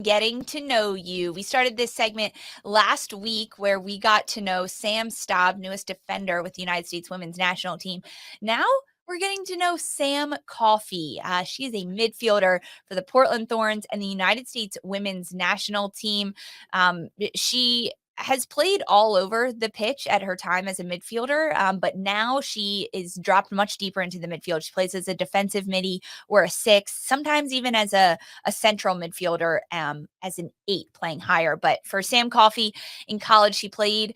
Getting to know you. We started this segment last week where we got to know Sam Staub, newest defender with the United States women's national team. Now we're getting to know Sam Coffey. She is a midfielder for the Portland Thorns and the United States women's national team. She has played all over the pitch at her time as a midfielder, but now she is dropped much deeper into the midfield. She plays as a defensive midi or a 6, sometimes even as a central midfielder, as an 8 playing higher. But for Sam Coffey in college, she played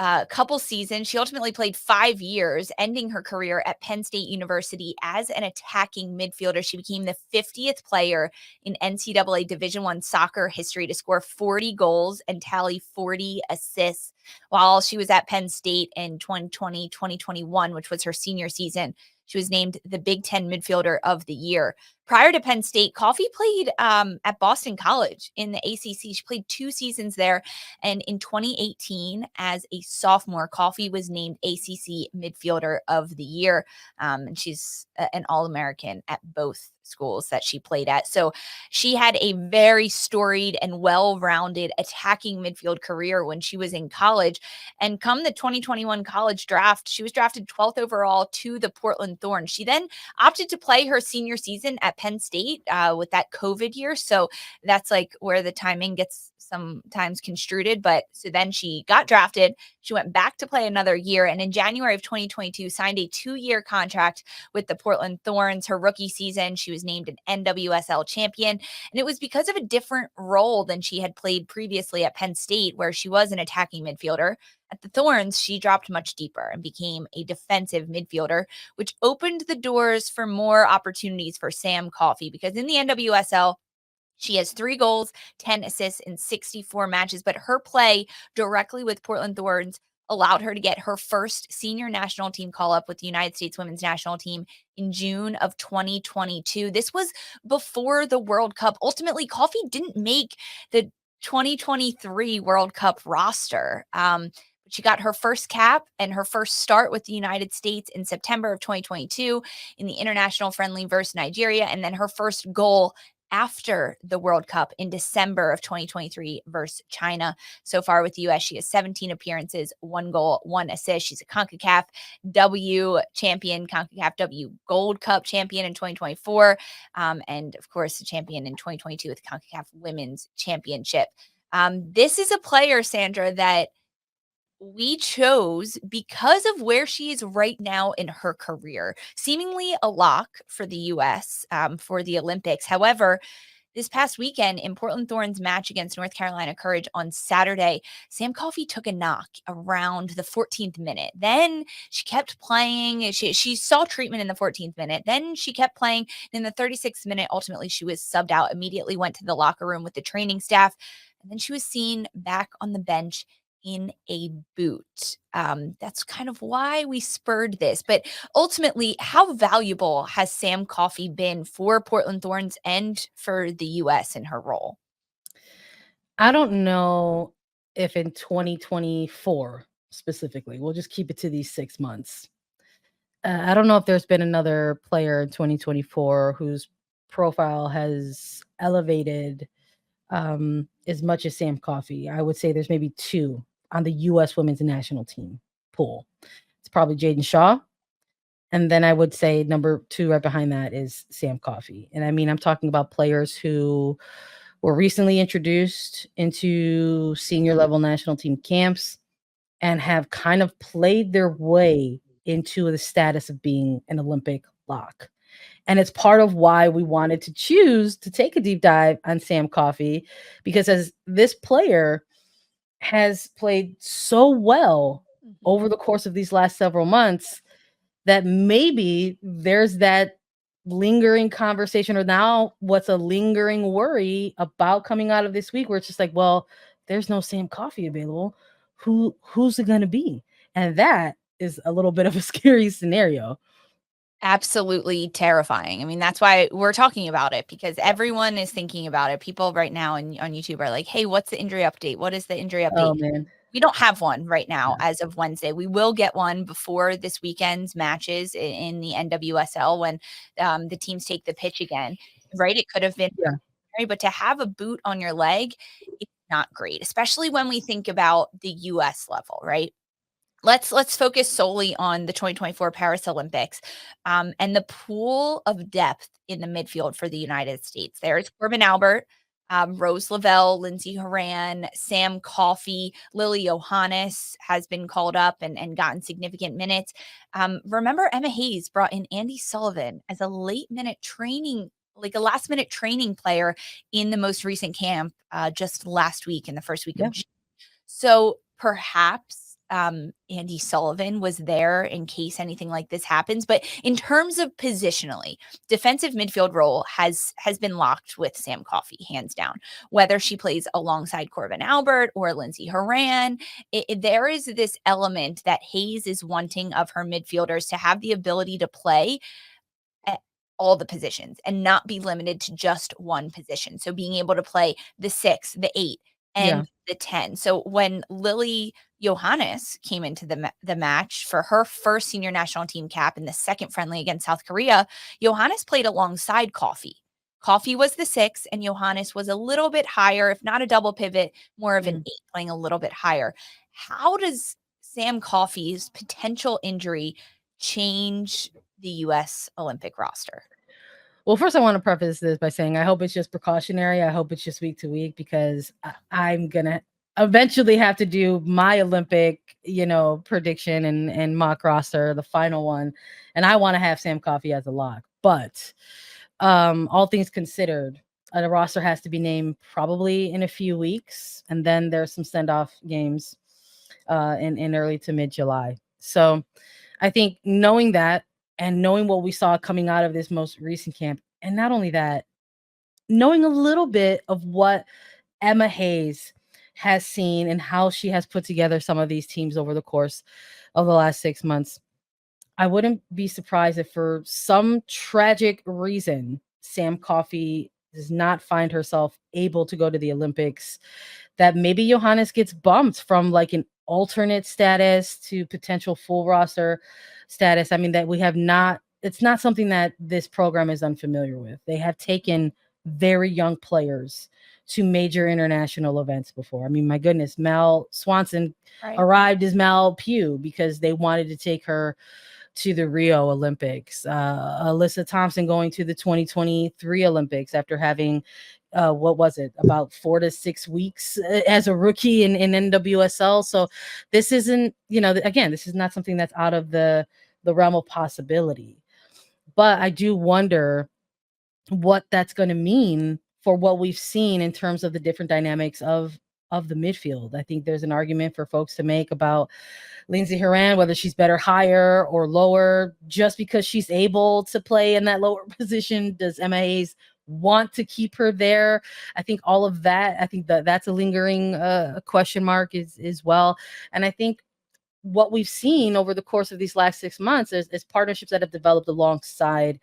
a couple seasons. She ultimately played 5 years, ending her career at Penn State University as an attacking midfielder. She became the 50th player in NCAA Division I soccer history to score 40 goals and tally 40 assists while she was at Penn State in 2020-2021, which was her senior season. She was named the Big Ten Midfielder of the Year. Prior to Penn State, Coffey played at Boston College in the ACC. She played 2 seasons there. And in 2018, as a sophomore, Coffey was named ACC Midfielder of the Year. And she's an All-American at both schools that she played at. So she had a very storied and well-rounded attacking midfield career when she was in college. And come the 2021 college draft, she was drafted 12th overall to the Portland Thorns. She then opted to play her senior season at Penn State with that COVID year. So that's like where the timing gets sometimes construed. But so then she got drafted. She went back to play another year. And in January of 2022, signed a 2-year contract with the Portland Thorns. Her rookie season, she was named an NWSL champion. And it was because of a different role than she had played previously at Penn State, where she was an attacking midfielder. At the Thorns, she dropped much deeper and became a defensive midfielder, which opened the doors for more opportunities for Sam Coffey, because in the NWSL, she has 3 goals, 10 assists in 64 matches, but her play directly with Portland Thorns allowed her to get her first senior national team call-up with the United States women's national team in June of 2022. This was before the World Cup. Ultimately, Coffey didn't make the 2023 World Cup roster. She got her first cap and her first start with the United States in September of 2022 in the international friendly versus Nigeria, and then her first goal after the World Cup in December of 2023 versus China. So far with the U.S., she has 17 appearances, 1 goal, 1 assist. She's a CONCACAF W champion, CONCACAF W Gold Cup champion in 2024, and of course, the champion in 2022 with the CONCACAF Women's Championship. This is a player, Sandra, that we chose because of where she is right now in her career. Seemingly a lock for the U.S. For the Olympics. However, this past weekend in Portland Thorns match against North Carolina Courage on Saturday, Sam Coffey took a knock around the 14th minute. Then she kept playing. She saw treatment in the 14th minute. Then she kept playing. In the 36th minute, ultimately, she was subbed out, immediately went to the locker room with the training staff. And then she was seen back on the bench in a boot. That's kind of why we spurred this. But ultimately, how valuable has Sam Coffey been for Portland Thorns and for the U.S. in her role? I don't know if in 2024 specifically, we'll just keep it to these 6 months. I don't know if there's been another player in 2024 whose profile has elevated as much as Sam Coffey. I would say there's maybe 2 on the U.S. women's national team pool. It's probably Jaden Shaw. And then I would say number 2 right behind that is Sam Coffey. And I mean, I'm talking about players who were recently introduced into senior level national team camps and have kind of played their way into the status of being an Olympic lock. And it's part of why we wanted to choose to take a deep dive on Sam Coffey, because as this player has played so well over the course of these last several months that maybe there's that lingering conversation, or now what's a lingering worry about coming out of this week, where it's just like, well, there's no Sam Coffey available. Who's it going to be? And that is a little bit of a scary scenario. Absolutely terrifying. I mean, that's why we're talking about it, because everyone is thinking about it. People right now on YouTube are like, hey, what's the injury update? What is the injury update? Oh, man. We don't have one right now as of Wednesday. We will get one before this weekend's matches in the NWSL when the teams take the pitch again, right? It could have been but to have a boot on your leg, it's not great, especially when we think about the US level, right? Let's focus solely on the 2024 Paris Olympics, and the pool of depth in the midfield for the United States. There's Corbin Albert, Rose Lavelle, Lindsey Horan, Sam Coffey, Lily Johannes has been called up and gotten significant minutes. Remember, Emma Hayes brought in Andy Sullivan as a last minute training player in the most recent camp just last week, in the first week of June. So perhaps Andy Sullivan was there in case anything like this happens. But in terms of positionally, defensive midfield role has been locked with Sam Coffey, hands down. Whether she plays alongside Corbin Albert or Lindsey Horan, there is this element that Hayes is wanting of her midfielders to have the ability to play at all the positions and not be limited to just one position. So being able to play the 6, the 8, and the 10. So when Lily Johannes came into the match for her first senior national team cap in the second friendly against South Korea, Johannes played alongside Coffey. Coffey was the 6, and Johannes was a little bit higher, if not a double pivot, more of an 8, playing a little bit higher. How does Sam Coffey's potential injury change the U.S. Olympic roster? Well, first I want to preface this by saying I hope it's just precautionary. I hope it's just week to week, because I'm going to eventually have to do my Olympic, prediction and mock roster, the final one. And I want to have Sam Coffey as a lock. But all things considered, the roster has to be named probably in a few weeks. And then there's some send-off games in early to mid-July. So I think knowing that, and knowing what we saw coming out of this most recent camp, and not only that, knowing a little bit of what Emma Hayes has seen and how she has put together some of these teams over the course of the last 6 months, I wouldn't be surprised if for some tragic reason Sam Coffey does not find herself able to go to the Olympics, that maybe Johannes gets bumped from like an alternate status to potential full roster status. I mean, that we have not, it's not something that this program is unfamiliar with. They have taken very young players to major international events before. I mean, my goodness, Mel Swanson arrived as Mal Pugh because they wanted to take her to the Rio Olympics. Alyssa Thompson going to the 2023 Olympics after having about 4 to 6 weeks as a rookie in NWSL. So this isn't, again, this is not something that's out of the realm of possibility. But I do wonder what that's going to mean for what we've seen in terms of the different dynamics of the midfield. I think there's an argument for folks to make about Lindsey Horan, whether she's better higher or lower. Just because she's able to play in that lower position, does Emma Hayes want to keep her there? I think all of that, I think that's a lingering question mark as well. And I think what we've seen over the course of these last 6 months is partnerships that have developed alongside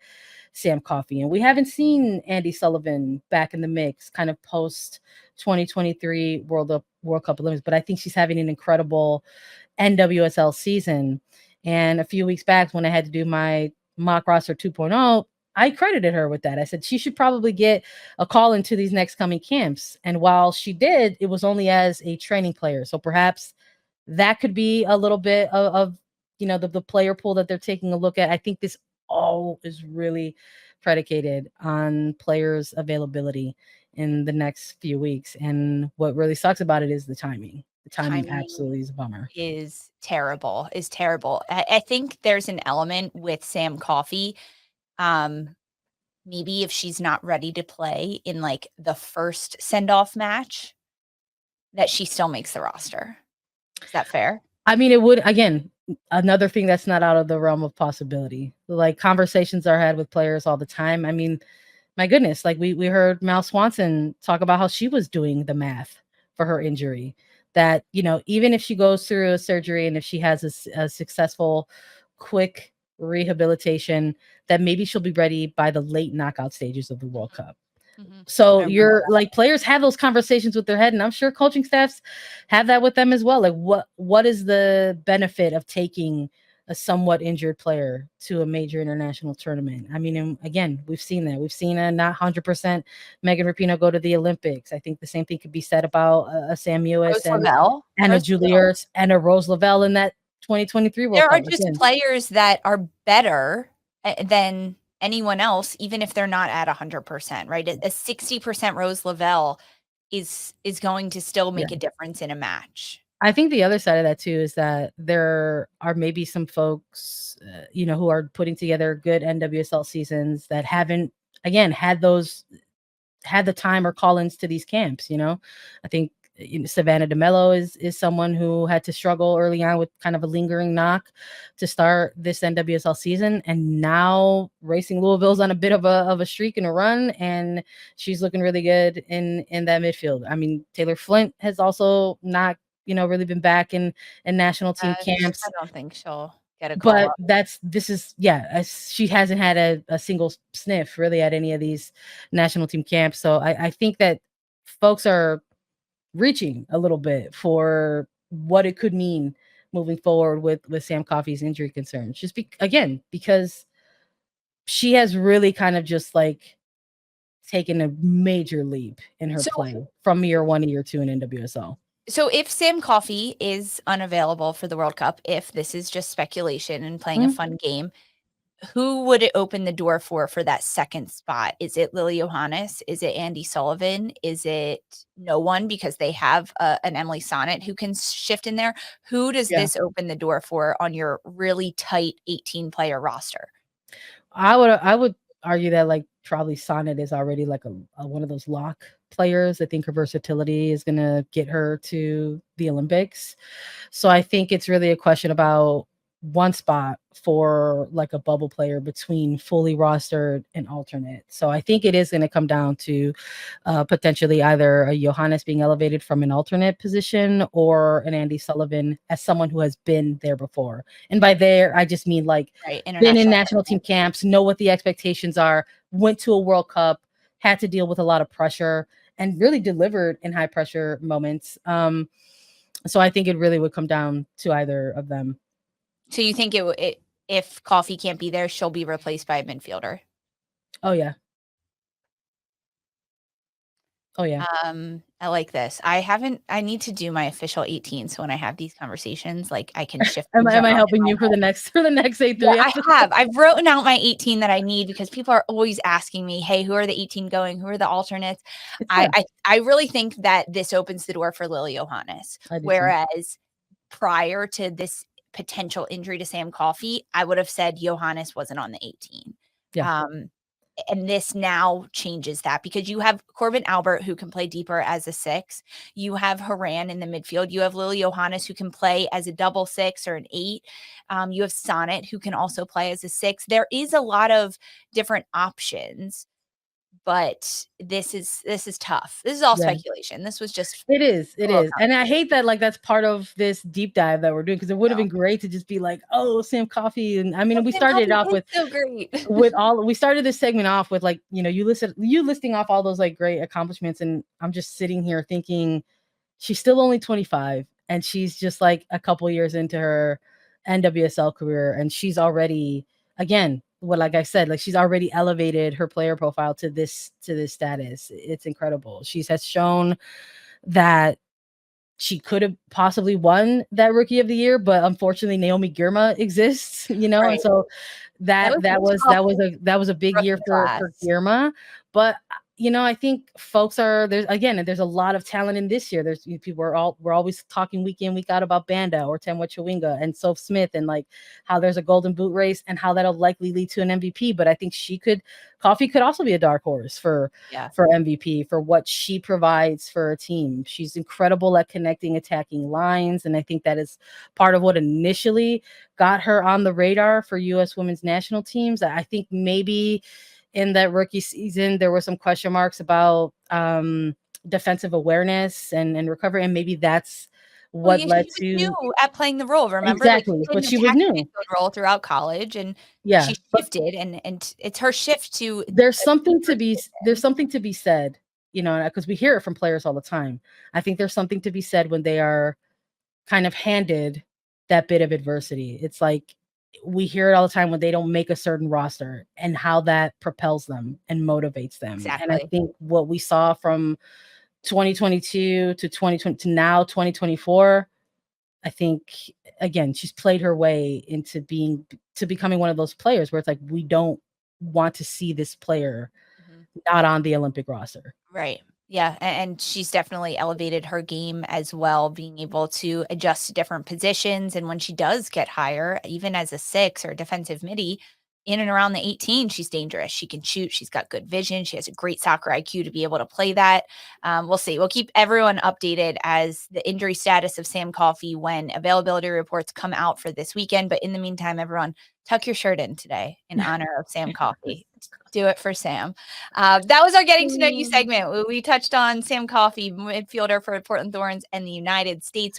Sam Coffey. And we haven't seen Andy Sullivan back in the mix kind of post 2023 World Cup Olympics, but I think she's having an incredible NWSL season. And a few weeks back when I had to do my mock roster 2.0, I credited her with that. I said she should probably get a call into these next coming camps. And while she did, it was only as a training player. So perhaps that could be a little bit of the player pool that they're taking a look at. I think this all is really predicated on players' availability in the next few weeks. And what really sucks about it is the timing. The timing absolutely is a bummer. Is terrible. I think there's an element with Sam Coffey. Maybe if she's not ready to play in like the first send-off match, that she still makes the roster. Is that fair? I mean, it would, again, another thing that's not out of the realm of possibility. Like, conversations are had with players all the time. I mean, my goodness, like we heard Mal Swanson talk about how she was doing the math for her injury, that, even if she goes through a surgery and if she has a successful, quick rehabilitation, that maybe she'll be ready by the late knockout stages of the World Cup. Mm-hmm. So you're like, players have those conversations with their head, and I'm sure coaching staffs have that with them as well. Like, what is the benefit of taking a somewhat injured player to a major international tournament. I mean, and again, we've seen that. We've seen a not 100% Megan Rapinoe go to the Olympics. I think the same thing could be said about a Sam Rose Ewis Lavelle. and a Rose Julie Lavelle. Ertz and a Rose Lavelle in that 2023 World There are Cup. just Again, players that are better than anyone else, even if they're not at 100%, right? A 60% Rose Lavelle is going to still make yeah. a difference in a match. I think the other side of that too is that there are maybe some folks, who are putting together good NWSL seasons that haven't, again, had the time or call-ins to these camps. I think Savannah DeMello is someone who had to struggle early on with kind of a lingering knock to start this NWSL season, and now Racing Louisville's on a bit of a streak and a run, and she's looking really good in that midfield. I mean, Taylor Flint has also not really been back in national team camps, I don't think she'll get a call but up. she hasn't had a single sniff really at any of these national team camps. So I think that folks are reaching a little bit for what it could mean moving forward with Sam Coffey's injury concerns. Just because she has really kind of just like taken a major leap in her play from year 1 to year 2 in NWSL. So if Sam Coffey is unavailable for the World Cup, if this is just speculation and playing a fun game, who would it open the door for that second spot? Is it Lily Johannes? Is it Andy Sullivan? Is it no one because they have an Emily Sonnet who can shift in there? Who does this open the door for on your really tight 18-player roster? I would argue that like probably Sonnet is already like a one of those lock players. I think her versatility is going to get her to the Olympics. So I think it's really a question about one spot for like a bubble player between fully rostered and alternate. So I think it is going to come down to potentially either a Johannes being elevated from an alternate position or an Andy Sullivan as someone who has been there before. And by there, I just mean like been in national team camps, know what the expectations are, went to a World Cup, had to deal with a lot of pressure, and really delivered in high pressure moments. So I think it really would come down to either of them. So you think if Coffey can't be there, she'll be replaced by a midfielder? Oh yeah. Oh yeah. I like this. I need to do my official 18. So when I have these conversations, like I can shift. Am I helping you for the next 8-3? Yeah, I have. I've written out my 18 that I need because people are always asking me, hey, who are the 18 going? Who are the alternates? I really think that this opens the door for Lily Johannes. Whereas prior to this potential injury to Sam Coffey, I would have said Johannes wasn't on the 18. Yeah. And this now changes that because you have Corbin Albert who can play deeper as a 6. You have Haran in the midfield. You have Lily Johannes who can play as a double 6 or an 8. You have Sonnet who can also play as a 6. There is a lot of different options, but this is tough. This is all speculation. This was just it is. And I hate that like that's part of this deep dive that we're doing because it would have been great to just be like, oh, Sam Coffey. And I mean, we started it off with so great. we started this segment off with like, you listing off all those like great accomplishments. And I'm just sitting here thinking she's still only 25 and she's just like a couple years into her NWSL career. And she's already, again, like I said, like she's already elevated her player profile to this status. It's incredible. She has shown that she could have possibly won that Rookie of the Year, but unfortunately Naomi Girma exists, and so that was a big year for Girma. But I think folks there's a lot of talent in this year. There's people we're always talking week in, week out about Banda or Temwa Chawinga and Soph Smith and like how there's a golden boot race and how that'll likely lead to an MVP. But I think Coffey could also be a dark horse for MVP for what she provides for a team. She's incredible at connecting attacking lines. And I think that is part of what initially got her on the radar for U.S. women's national teams. I think maybe in that rookie season, there were some question marks about defensive awareness and recovery. And maybe that's what led to new at playing the role. Remember, exactly, but she was new role throughout college, and she shifted, and it's her shift to. There's something to be said, because we hear it from players all the time. I think there's something to be said when they are kind of handed that bit of adversity. It's like we hear it all the time when they don't make a certain roster and how that propels them and motivates them. Exactly. And I think what we saw from 2022 to 2020 to now 2024, I think again, she's played her way into becoming one of those players where it's like, we don't want to see this player not on the Olympic roster. Right. Yeah. And she's definitely elevated her game as well, being able to adjust to different positions. And when she does get higher, even as a 6 or a defensive midi, in and around the 18, she's dangerous. She can shoot. She's got good vision. She has a great soccer IQ to be able to play that. We'll see. We'll keep everyone updated as the injury status of Sam Coffey when availability reports come out for this weekend. But in the meantime, everyone, tuck your shirt in today in honor of Sam Coffey. Do it for Sam. That was our Getting to Know You segment. We touched on Sam Coffey, midfielder for Portland Thorns and the United States